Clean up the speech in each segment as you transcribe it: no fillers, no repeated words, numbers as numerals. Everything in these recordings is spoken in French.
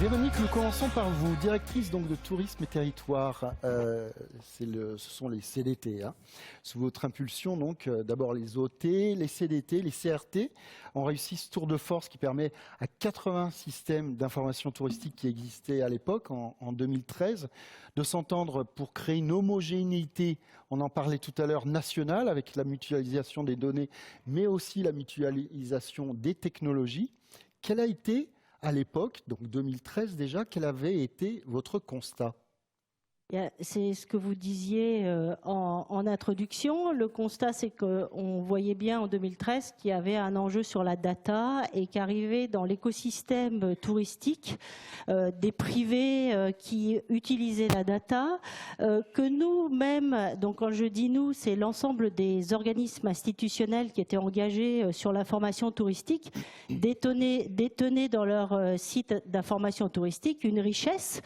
Véronique, nous commençons par vous, directrice donc de Tourisme et Territoire. Ce sont les CDT. Sous votre impulsion, donc, d'abord les OT, les CDT, les CRT ont réussi ce tour de force qui permet à 80 systèmes d'information touristique qui existaient à l'époque, en 2013, de s'entendre pour créer une homogénéité, on en parlait tout à l'heure, nationale, avec la mutualisation des données, mais aussi la mutualisation des technologies. Quelle a été à l'époque, donc 2013 déjà, quel avait été votre constat? C'est ce que vous disiez en introduction. Le constat, c'est qu'on voyait bien en 2013 qu'il y avait un enjeu sur la data et qu'arrivaient dans l'écosystème touristique des privés qui utilisaient la data, que nous-mêmes, donc quand je dis nous, c'est l'ensemble des organismes institutionnels qui étaient engagés sur l'information touristique, détenaient dans leur site d'information touristique une richesse.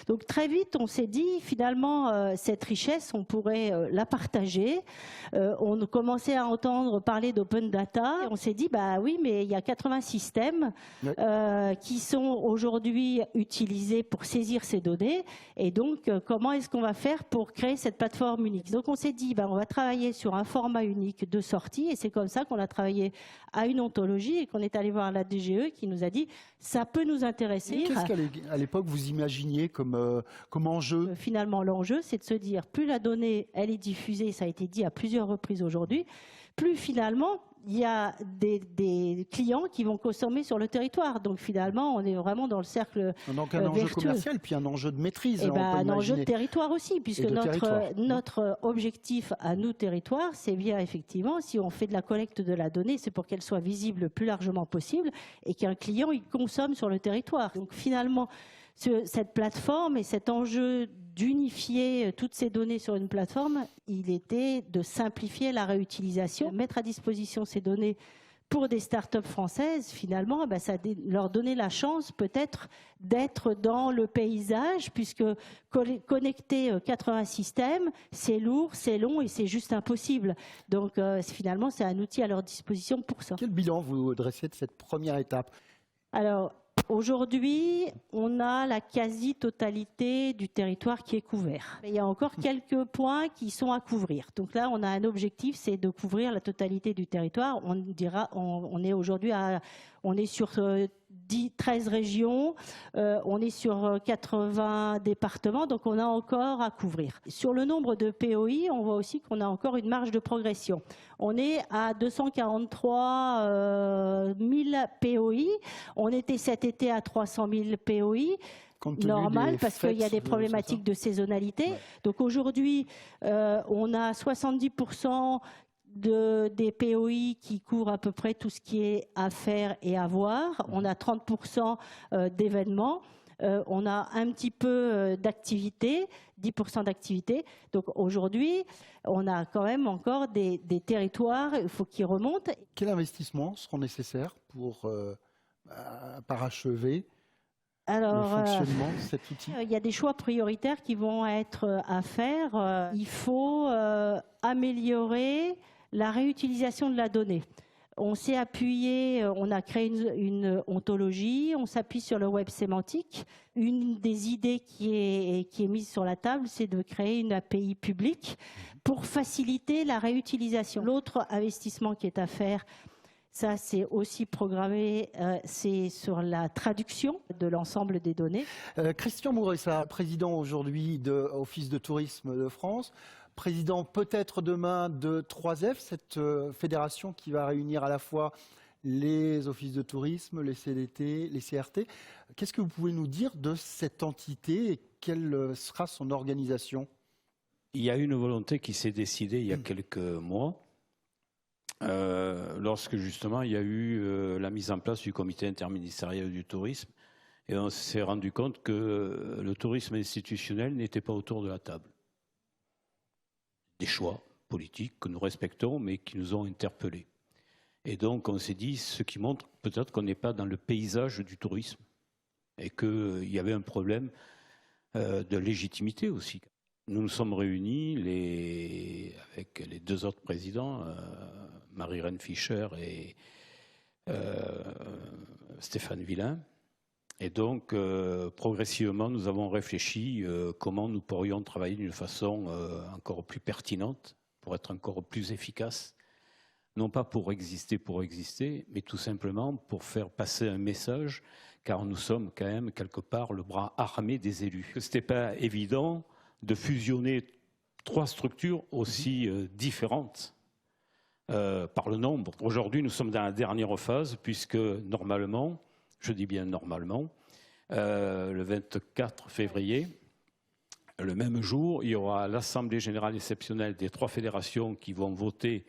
Donc très vite, on s'est dit, finalement, cette richesse, on pourrait la partager. On commençait à entendre parler d'open data. On s'est dit, bah oui, mais il y a 80 systèmes qui sont aujourd'hui utilisés pour saisir ces données. Et donc, comment est-ce qu'on va faire pour créer cette plateforme unique? Donc on s'est dit, bah, on va travailler sur un format unique de sortie. Et c'est comme ça qu'on a travaillé à une ontologie et qu'on est allé voir la DGE qui nous a dit, ça peut nous intéresser. Qu'est-ce qu'à l'époque vous imaginiez comme enjeu? Finalement, l'enjeu, c'est de se dire, plus la donnée, elle est diffusée, ça a été dit à plusieurs reprises aujourd'hui, plus finalement, il y a des clients qui vont consommer sur le territoire. Donc finalement, on est vraiment dans le cercle donc un enjeu commercial, puis un enjeu de maîtrise. Et un enjeu de territoire aussi, puisque notre objectif à nous, territoire, c'est bien effectivement, si on fait de la collecte de la donnée, c'est pour qu'elle soit visible le plus largement possible et qu'un client, il consomme sur le territoire. Donc finalement, cette plateforme et cet enjeu d'unifier toutes ces données sur une plateforme, il était de simplifier la réutilisation, mettre à disposition ces données pour des startups françaises, finalement, ben, ça leur donnait la chance peut-être d'être dans le paysage, puisque connecter 80 systèmes, c'est lourd, c'est long et c'est juste impossible. Donc finalement, c'est un outil à leur disposition pour ça. Quel bilan vous dressez de cette première étape? Alors, aujourd'hui, on a la quasi-totalité du territoire qui est couvert. Il y a encore quelques points qui sont à couvrir. Donc là, on a un objectif, c'est de couvrir la totalité du territoire. On est aujourd'hui on est sur 13 régions, on est sur 80 départements, donc on a encore à couvrir. Sur le nombre de POI, on voit aussi qu'on a encore une marge de progression. On est à 243 000 POI, on était cet été à 300 000 POI. Normal, parce qu'il y a des problématiques de saisonnalité. Ouais. Donc aujourd'hui, on a 70% des POI qui couvrent à peu près tout ce qui est à faire et à voir. On a 30% d'événements. On a un petit peu d'activité, 10% d'activité. Donc aujourd'hui, on a quand même encore des territoires, il faut qu'ils remontent. Quels investissements seront nécessaires pour parachever le fonctionnement de cet outil? Il y a des choix prioritaires qui vont être à faire. Il faut améliorer la réutilisation de la donnée. On s'est appuyé, on a créé une ontologie, on s'appuie sur le web sémantique. Une des idées qui est mise sur la table, c'est de créer une API publique pour faciliter la réutilisation. L'autre investissement qui est à faire, ça, c'est aussi programmé, c'est sur la traduction de l'ensemble des données. Christian Mouressa, président aujourd'hui de Office de Tourisme de France, président peut-être demain de 3F, cette fédération qui va réunir à la fois les offices de tourisme, les CDT, les CRT. Qu'est-ce que vous pouvez nous dire de cette entité et quelle sera son organisation? Il y a une volonté qui s'est décidée il y a quelques mois. Lorsque justement il y a eu la mise en place du comité interministériel du tourisme et on s'est rendu compte que le tourisme institutionnel n'était pas autour de la table. Des choix politiques que nous respectons mais qui nous ont interpellés. Et donc on s'est dit, ce qui montre peut-être qu'on n'est pas dans le paysage du tourisme et qu'il y avait un problème de légitimité aussi. Nous nous sommes réunis avec les deux autres présidents, Marie-Reine Fischer et Stéphane Villain, Et donc, progressivement, nous avons réfléchi comment nous pourrions travailler d'une façon encore plus pertinente, pour être encore plus efficace, non pas pour exister, mais tout simplement pour faire passer un message, car nous sommes quand même quelque part le bras armé des élus. Ce n'était pas évident de fusionner 3 structures aussi différentes par le nombre. Aujourd'hui, nous sommes dans la dernière phase, puisque normalement, je dis bien normalement, le 24 février, le même jour, il y aura l'Assemblée générale exceptionnelle des 3 fédérations qui vont voter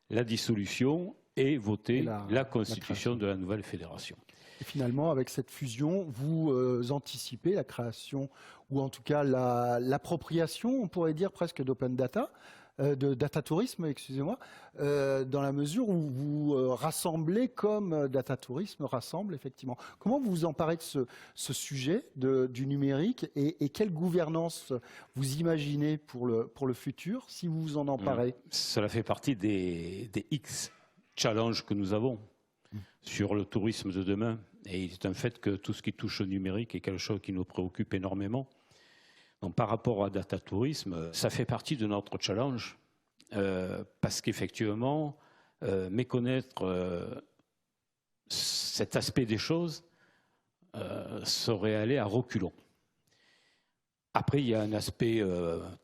la dissolution et voter la constitution de la nouvelle fédération. Et finalement, avec cette fusion, vous anticipez la création, ou en tout cas l'appropriation, on pourrait dire presque d'Open Data, de Data Tourisme, excusez-moi, dans la mesure où vous rassemblez comme Data Tourisme rassemble, effectivement. Comment vous vous emparez de ce sujet du numérique et quelle gouvernance vous imaginez pour le futur, si vous vous en emparez? Cela fait partie des X challenges que nous avons sur le tourisme de demain. Et il est un fait que tout ce qui touche au numérique est quelque chose qui nous préoccupe énormément. Donc, par rapport à Data Tourisme, ça fait partie de notre challenge parce qu'effectivement, méconnaître cet aspect des choses serait aller à reculons. Après, il y a un aspect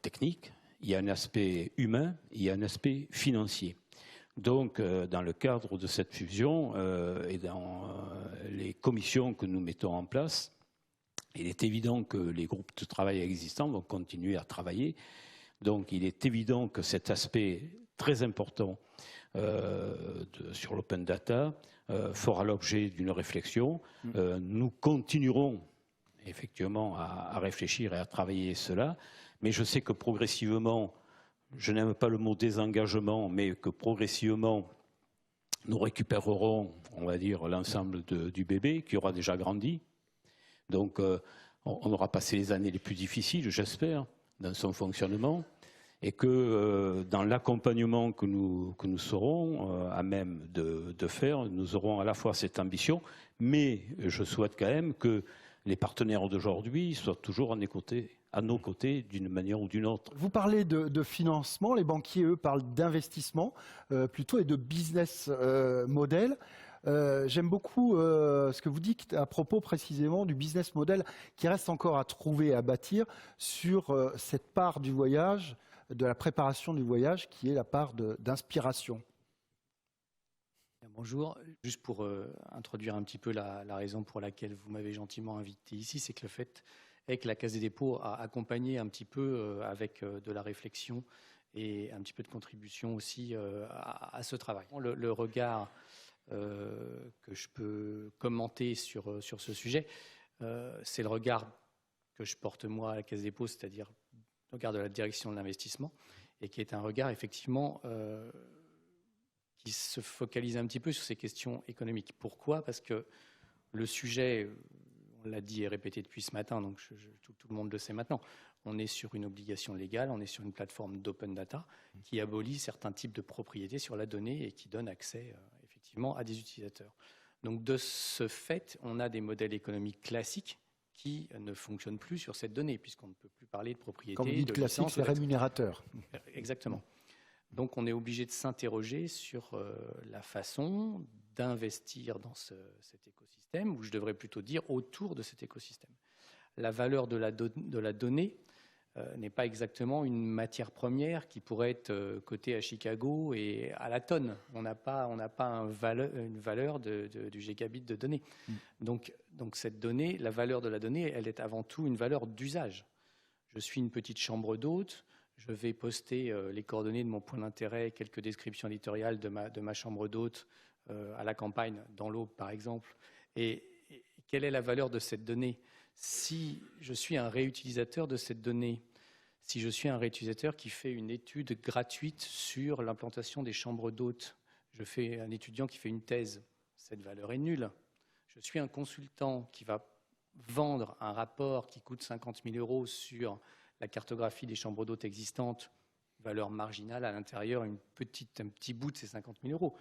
technique, il y a un aspect humain, il y a un aspect financier. Donc, dans le cadre de cette fusion et dans les commissions que nous mettons en place, il est évident que les groupes de travail existants vont continuer à travailler. Donc, il est évident que cet aspect très important sur l'open data fera l'objet d'une réflexion. Nous continuerons effectivement à réfléchir et à travailler cela, mais je sais que progressivement, je n'aime pas le mot désengagement, mais que progressivement, nous récupérerons, on va dire, l'ensemble du bébé qui aura déjà grandi. Donc, on aura passé les années les plus difficiles, j'espère, dans son fonctionnement, et que dans l'accompagnement que nous serons à même de faire, nous aurons à la fois cette ambition, mais je souhaite quand même que les partenaires d'aujourd'hui soient toujours à nos côtés d'une manière ou d'une autre. Vous parlez de financement, les banquiers, eux, parlent d'investissement plutôt et de business model. J'aime beaucoup ce que vous dites à propos précisément du business model qui reste encore à trouver, à bâtir sur cette part du voyage, de la préparation du voyage, qui est la part d'inspiration. Bonjour, juste pour introduire un petit peu la raison pour laquelle vous m'avez gentiment invité ici, c'est que le fait est que la Caisse des dépôts a accompagné un petit peu avec de la réflexion et un petit peu de contribution aussi à ce travail. Le regard que je peux commenter sur ce sujet, c'est le regard que je porte moi à la Caisse des dépôts, c'est-à-dire le regard de la direction de l'investissement, et qui est un regard effectivement qui se focalise un petit peu sur ces questions économiques. Pourquoi ? Parce que le sujet, on l'a dit et répété depuis ce matin, donc tout le monde le sait maintenant, on est sur une obligation légale, on est sur une plateforme d'open data qui abolit certains types de propriétés sur la donnée et qui donne accès effectivement à des utilisateurs. Donc de ce fait, on a des modèles économiques classiques qui ne fonctionnent plus sur cette donnée, puisqu'on ne peut plus parler de propriété. Quand vous dites classique, c'est rémunérateur. Exactement. Donc on est obligé de s'interroger sur la façon d'investir dans cet écosystème, ou je devrais plutôt dire autour de cet écosystème. La valeur de la donnée n'est pas exactement une matière première qui pourrait être cotée à Chicago et à la tonne. On n'a pas une valeur du gigabit de données. Donc cette donnée, la valeur de la donnée, elle est avant tout une valeur d'usage. Je suis une petite chambre d'hôte, je vais poster les coordonnées de mon point d'intérêt, quelques descriptions éditoriales de ma chambre d'hôte à la campagne, dans l'Aube par exemple. Et quelle est la valeur de cette donnée ? Si je suis un réutilisateur de cette donnée, si je suis un réutilisateur qui fait une étude gratuite sur l'implantation des chambres d'hôtes, je fais un étudiant qui fait une thèse, cette valeur est nulle. Je suis un consultant qui va vendre un rapport qui coûte 50 000 € sur la cartographie des chambres d'hôtes existantes, valeur marginale à l'intérieur, un petit bout de ces 50 000 €.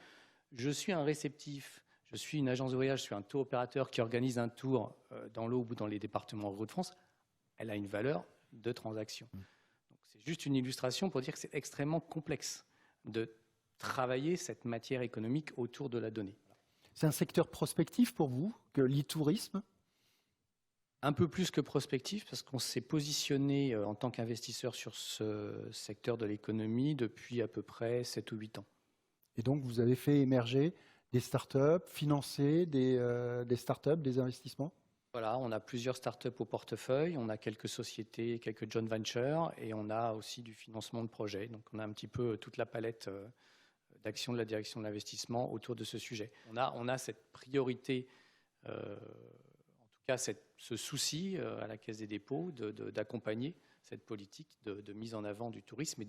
Je suis un réceptif, Je suis une agence de voyage, je suis un tour opérateur qui organise un tour dans l'Aube ou dans les départements ruraux de France. Elle a une valeur de transaction. Donc, c'est juste une illustration pour dire que c'est extrêmement complexe de travailler cette matière économique autour de la donnée. C'est un secteur prospectif pour vous, que l'e-tourisme? Un peu plus que prospectif, parce qu'on s'est positionné en tant qu'investisseur sur ce secteur de l'économie depuis à peu près 7 ou 8 ans. Et donc, vous avez fait émerger des startups, financé des startups, des investissements? Voilà, on a plusieurs startups au portefeuille, on a quelques sociétés, quelques joint ventures, et on a aussi du financement de projets. Donc, on a un petit peu toute la palette d'action de la direction de l'investissement autour de ce sujet. On a cette priorité, en tout cas ce souci à la Caisse des dépôts d'accompagner cette politique de mise en avant du tourisme et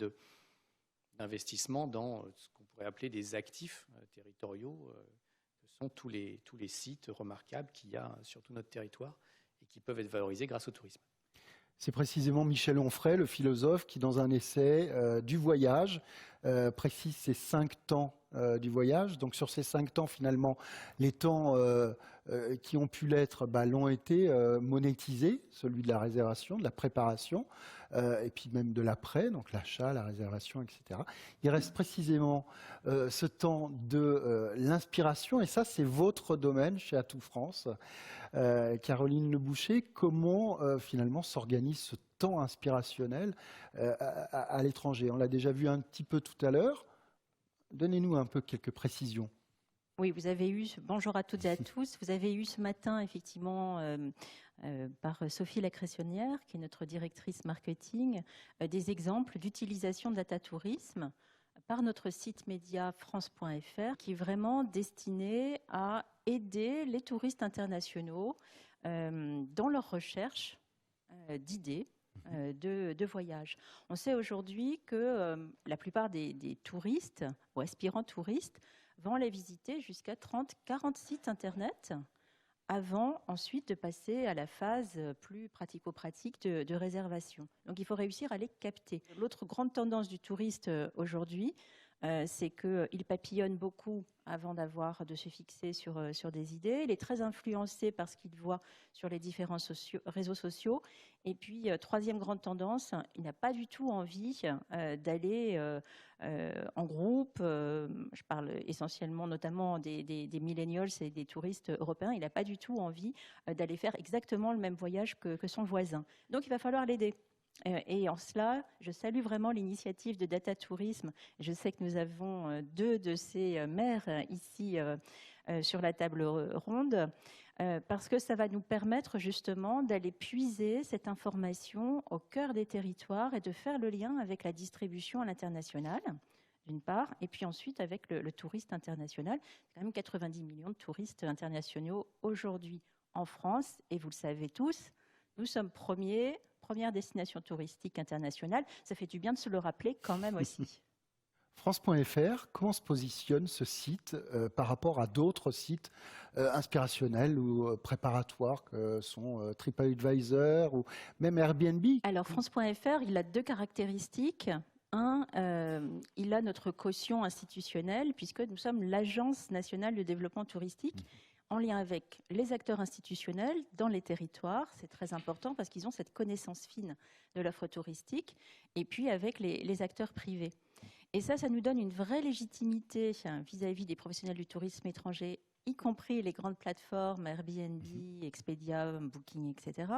d'investissement dans ce qu'on pourrait appeler des actifs territoriaux, que sont tous les sites remarquables qu'il y a sur tout notre territoire et qui peuvent être valorisés grâce au tourisme. C'est précisément Michel Onfray, le philosophe, qui, dans un essai du voyage, précise ces 5 temps du voyage. Donc, sur ces 5 temps, finalement, les temps qui ont pu l'être l'ont été monétisés, celui de la réservation, de la préparation, et puis même de l'après, donc l'achat, la réservation, etc. Il reste précisément ce temps de l'inspiration, et ça, c'est votre domaine chez Atout France. Caroline Leboucher, comment finalement s'organise ce temps inspirationnel à l'étranger? On l'a déjà vu un petit peu tout à l'heure. Donnez-nous un peu quelques précisions. Oui, vous avez eu, bonjour à toutes et à tous, vous avez eu ce matin effectivement par Sophie Lacressionnière, qui est notre directrice marketing, des exemples d'utilisation de datatourisme par notre site média france.fr, qui est vraiment destiné à aider les touristes internationaux dans leur recherche d'idées de voyage. On sait aujourd'hui que la plupart des touristes ou aspirants touristes vont les visiter jusqu'à 30-40 sites internet avant ensuite de passer à la phase plus pratico-pratique de réservation. Donc il faut réussir à les capter. L'autre grande tendance du touriste aujourd'hui, c'est qu'il papillonne beaucoup avant de se fixer sur des idées. Il est très influencé par ce qu'il voit sur les différents réseaux sociaux. Et puis, troisième grande tendance, il n'a pas du tout envie d'aller en groupe. Je parle essentiellement, notamment des millennials et des touristes européens. Il n'a pas du tout envie d'aller faire exactement le même voyage que son voisin. Donc, il va falloir l'aider. Et en cela, je salue vraiment l'initiative de Data Tourisme. Je sais que nous avons 2 de ces maires ici sur la table ronde, parce que ça va nous permettre justement d'aller puiser cette information au cœur des territoires et de faire le lien avec la distribution à l'international, d'une part, et puis ensuite avec le touriste international. C'est quand même 90 millions de touristes internationaux aujourd'hui en France, et vous le savez tous, nous sommes première destination touristique internationale. Ça fait du bien de se le rappeler quand même aussi. France.fr, comment se positionne ce site par rapport à d'autres sites inspirationnels ou préparatoires que sont TripAdvisor ou même Airbnb? Alors France.fr, il a 2 caractéristiques. Un, il a notre caution institutionnelle puisque nous sommes l'Agence nationale de développement touristique, en lien avec les acteurs institutionnels dans les territoires. C'est très important parce qu'ils ont cette connaissance fine de l'offre touristique, et puis avec les acteurs privés. Et ça nous donne une vraie légitimité vis-à-vis des professionnels du tourisme étranger, y compris les grandes plateformes Airbnb, Expedia, Booking, etc.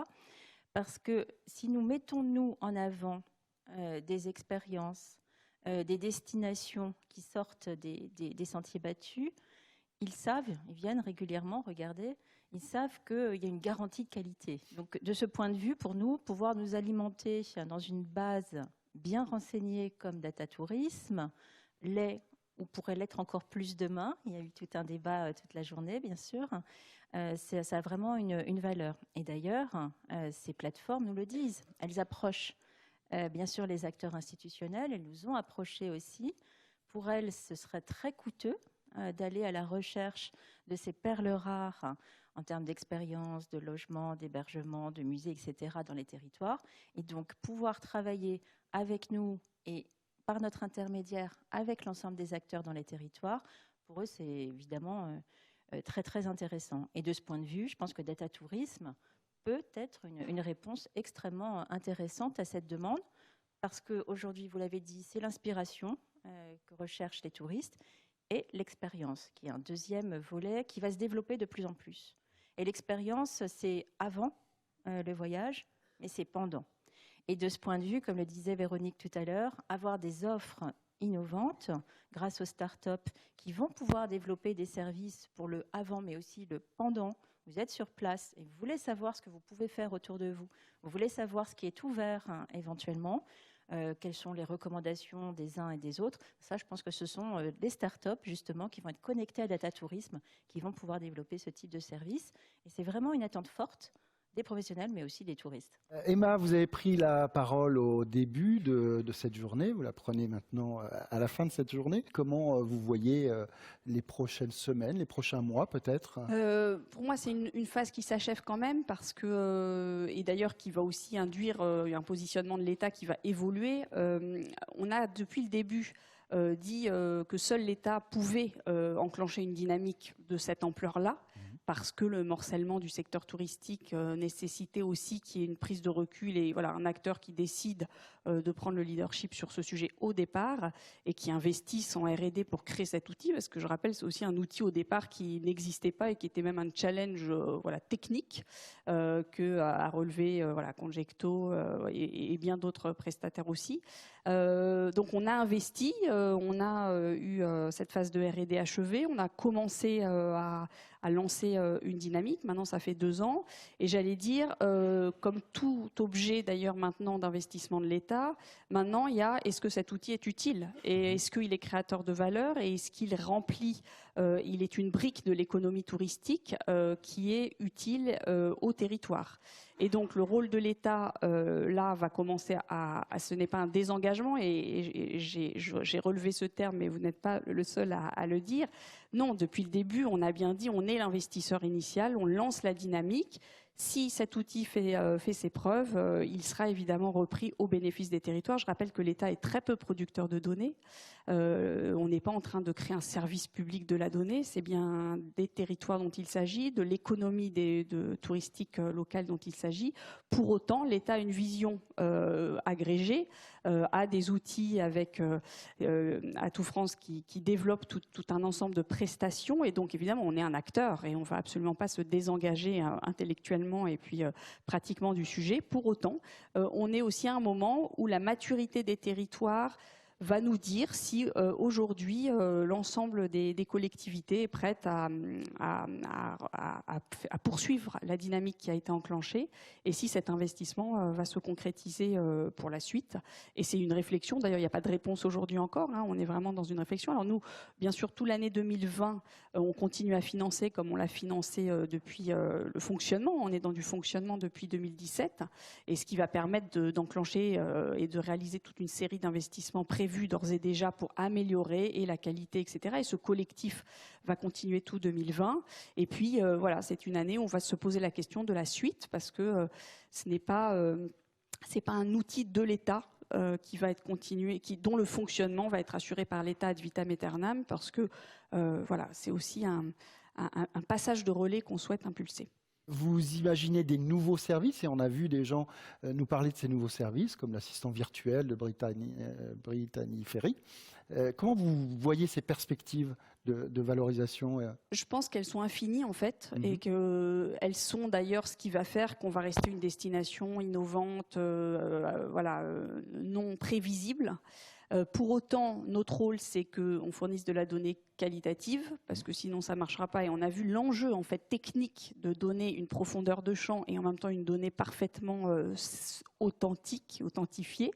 Parce que si nous mettons, nous, en avant des expériences, des destinations qui sortent des sentiers battus, ils viennent régulièrement regarder, ils savent qu'il y a une garantie de qualité. Donc, de ce point de vue, pour nous, pouvoir nous alimenter dans une base bien renseignée comme Data Tourisme, ou pourrait l'être encore plus demain, il y a eu tout un débat toute la journée, bien sûr, ça a vraiment une valeur. Et d'ailleurs, ces plateformes nous le disent, elles approchent bien sûr les acteurs institutionnels, elles nous ont approchés aussi. Pour elles, ce serait très coûteux d'aller à la recherche de ces perles rares en termes d'expérience, de logement, d'hébergement, de musées, etc. dans les territoires. Et donc, pouvoir travailler avec nous et par notre intermédiaire avec l'ensemble des acteurs dans les territoires, pour eux, c'est évidemment très très intéressant. Et de ce point de vue, je pense que Data Tourisme peut être une réponse extrêmement intéressante à cette demande, parce qu'aujourd'hui, vous l'avez dit, c'est l'inspiration que recherchent les touristes et l'expérience, qui est un deuxième volet qui va se développer de plus en plus. Et l'expérience, c'est avant le voyage, mais c'est pendant. Et de ce point de vue, comme le disait Véronique tout à l'heure, avoir des offres innovantes grâce aux startups qui vont pouvoir développer des services pour le avant, mais aussi le pendant. Vous êtes sur place et vous voulez savoir ce que vous pouvez faire autour de vous. Vous voulez savoir ce qui est ouvert éventuellement, quelles sont les recommandations des uns et des autres. Ça, je pense que ce sont des startups justement qui vont être connectées à Data Tourisme, qui vont pouvoir développer ce type de service. Et c'est vraiment une attente forte des professionnels, mais aussi des touristes. Emma, vous avez pris la parole au début de cette journée, vous la prenez maintenant à la fin de cette journée. Comment vous voyez les prochaines semaines, les prochains mois peut-être? Pour moi, c'est une phase qui s'achève quand même, parce que, et d'ailleurs qui va aussi induire un positionnement de l'État qui va évoluer. On a depuis le début dit que seul l'État pouvait enclencher une dynamique de cette ampleur-là, parce que le morcellement du secteur touristique nécessitait aussi qu'il y ait une prise de recul et voilà, un acteur qui décide de prendre le leadership sur ce sujet au départ et qui investisse en R&D pour créer cet outil, parce que je rappelle, c'est aussi un outil au départ qui n'existait pas et qui était même un challenge technique que à relever Conjecto et bien d'autres prestataires aussi. Donc on a investi, on a eu cette phase de R&D achevée, on a commencé à lancer une dynamique. Maintenant, ça fait 2 ans. Et j'allais dire, comme tout objet d'ailleurs maintenant d'investissement de l'État, maintenant il y a, est-ce que cet outil est utile? Et est-ce qu'il est créateur de valeur? Et est-ce qu'il remplit, il est une brique de l'économie touristique qui est utile au territoire? Et donc le rôle de l'État, là, va commencer ce n'est pas un désengagement, et j'ai relevé ce terme, mais vous n'êtes pas le seul à le dire. Non, depuis le début, on a bien dit, on est l'investisseur initial, on lance la dynamique. Si cet outil fait ses preuves, il sera évidemment repris au bénéfice des territoires. Je rappelle que l'État est très peu producteur de données. On n'est pas en train de créer un service public de la donnée, c'est bien des territoires dont il s'agit, de l'économie touristique locale dont il s'agit. Pour autant, l'État a une vision agrégée, a des outils avec Atout France qui développe tout un ensemble de prestations, et donc évidemment on est un acteur et on ne va absolument pas se désengager intellectuellement et puis pratiquement du sujet. Pour autant, on est aussi à un moment où la maturité des territoires va nous dire si aujourd'hui l'ensemble des collectivités est prête à poursuivre la dynamique qui a été enclenchée, et si cet investissement va se concrétiser pour la suite. Et c'est une réflexion, d'ailleurs il n'y a pas de réponse aujourd'hui encore, on est vraiment dans une réflexion. Alors nous, bien sûr, toute l'année 2020, on continue à financer comme on l'a financé depuis le fonctionnement. On est dans du fonctionnement depuis 2017, et ce qui va permettre d'enclencher et de réaliser toute une série d'investissements prévus d'ores et déjà pour améliorer et la qualité, etc. Et ce collectif va continuer tout 2020. Et puis voilà, c'est une année où on va se poser la question de la suite, parce que ce n'est pas un outil de l'État qui va être continué, dont le fonctionnement va être assuré par l'État ad vitam aeternam, parce que voilà, c'est aussi un passage de relais qu'on souhaite impulser. Vous imaginez des nouveaux services, et on a vu des gens nous parler de ces nouveaux services, comme l'assistant virtuel de Brittany Ferry. Comment vous voyez ces perspectives de valorisation? Je pense qu'elles sont infinies en fait, et qu'elles sont d'ailleurs ce qui va faire qu'on va rester une destination innovante, non prévisible. Pour autant, notre rôle, c'est qu'on fournisse de la donnée qualitative, parce que sinon ça ne marchera pas. Et on a vu l'enjeu en fait technique de donner une profondeur de champ et en même temps une donnée parfaitement authentique, authentifiée.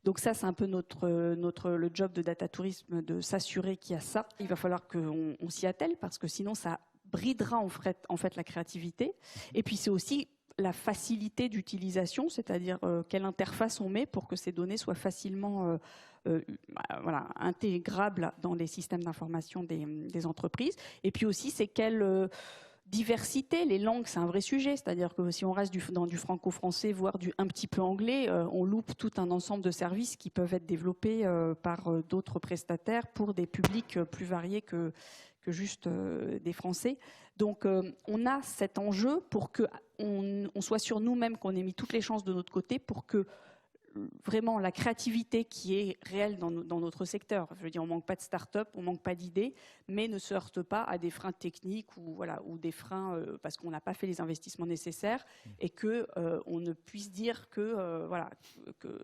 Donc ça, c'est un peu le job de Data Tourisme, de s'assurer qu'il y a ça. Il va falloir qu'on s'y attelle, parce que sinon ça bridera en fait la créativité. Et puis c'est aussi la facilité d'utilisation, c'est-à-dire quelle interface on met pour que ces données soient facilement intégrables dans les systèmes d'information des entreprises. Et puis aussi, c'est quelle diversité, les langues, c'est un vrai sujet, c'est-à-dire que si on reste dans du franco-français, voire un petit peu anglais, on loupe tout un ensemble de services qui peuvent être développés par d'autres prestataires pour des publics plus variés que juste des Français. Donc on a cet enjeu pour qu'on soit sûr nous-mêmes qu'on ait mis toutes les chances de notre côté pour que vraiment la créativité qui est réelle dans notre secteur. Je veux dire, on manque pas de start-up, on manque pas d'idées, mais ne se heurte pas à des freins techniques ou des freins parce qu'on n'a pas fait les investissements nécessaires et que on ne puisse dire que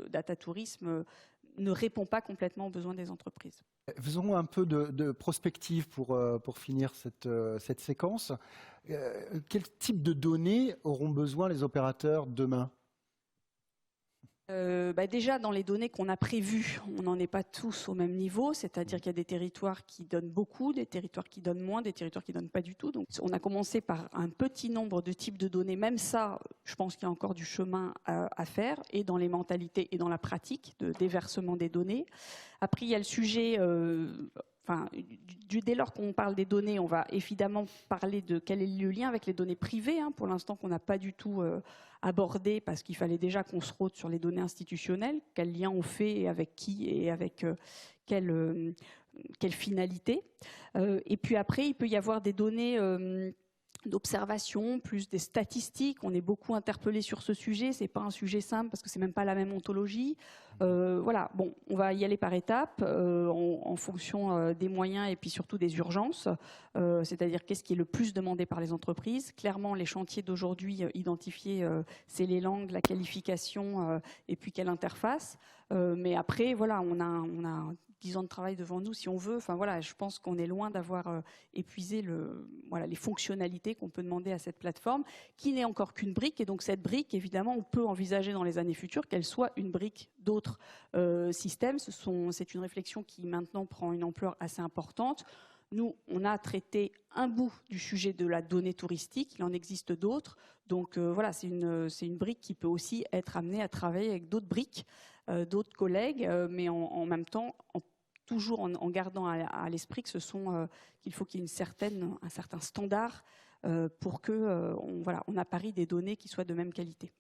Data Tourisme ne répond pas complètement aux besoins des entreprises. Faisons un peu de prospective pour finir cette séquence. Quel type de données auront besoin les opérateurs demain ? Déjà, dans les données qu'on a prévues, on n'en est pas tous au même niveau, c'est-à-dire qu'il y a des territoires qui donnent beaucoup, des territoires qui donnent moins, des territoires qui donnent pas du tout. Donc, on a commencé par un petit nombre de types de données. Même ça, je pense qu'il y a encore du chemin à faire, et dans les mentalités et dans la pratique de déversement des données. Après, il y a le sujet... dès lors qu'on parle des données, on va évidemment parler de quel est le lien avec les données privées, pour l'instant qu'on n'a pas du tout abordé parce qu'il fallait déjà qu'on se rôde sur les données institutionnelles, quel lien on fait et avec qui et avec quelle finalité. Et puis après, il peut y avoir des données d'observation, plus des statistiques. On est beaucoup interpellé sur ce sujet. C'est pas un sujet simple parce que c'est même pas la même ontologie. Voilà. Bon, on va y aller par étapes en fonction des moyens et puis surtout des urgences. C'est-à-dire qu'est-ce qui est le plus demandé par les entreprises. Clairement, les chantiers d'aujourd'hui identifiés, c'est les langues, la qualification et puis quelle interface. Mais après, voilà, on a 10 ans de travail devant nous si on veut. Enfin voilà, je pense qu'on est loin d'avoir épuisé les fonctionnalités qu'on peut demander à cette plateforme, qui n'est encore qu'une brique. Et donc cette brique, évidemment, on peut envisager dans les années futures qu'elle soit une brique d'autres systèmes. C'est une réflexion qui maintenant prend une ampleur assez importante. Nous, on a traité un bout du sujet de la donnée touristique. Il en existe d'autres. Donc voilà, c'est une brique qui peut aussi être amenée à travailler avec d'autres briques, d'autres collègues, mais en même temps, toujours en gardant à l'esprit que qu'il faut qu'il y ait un certain standard pour que on apparie des données qui soient de même qualité.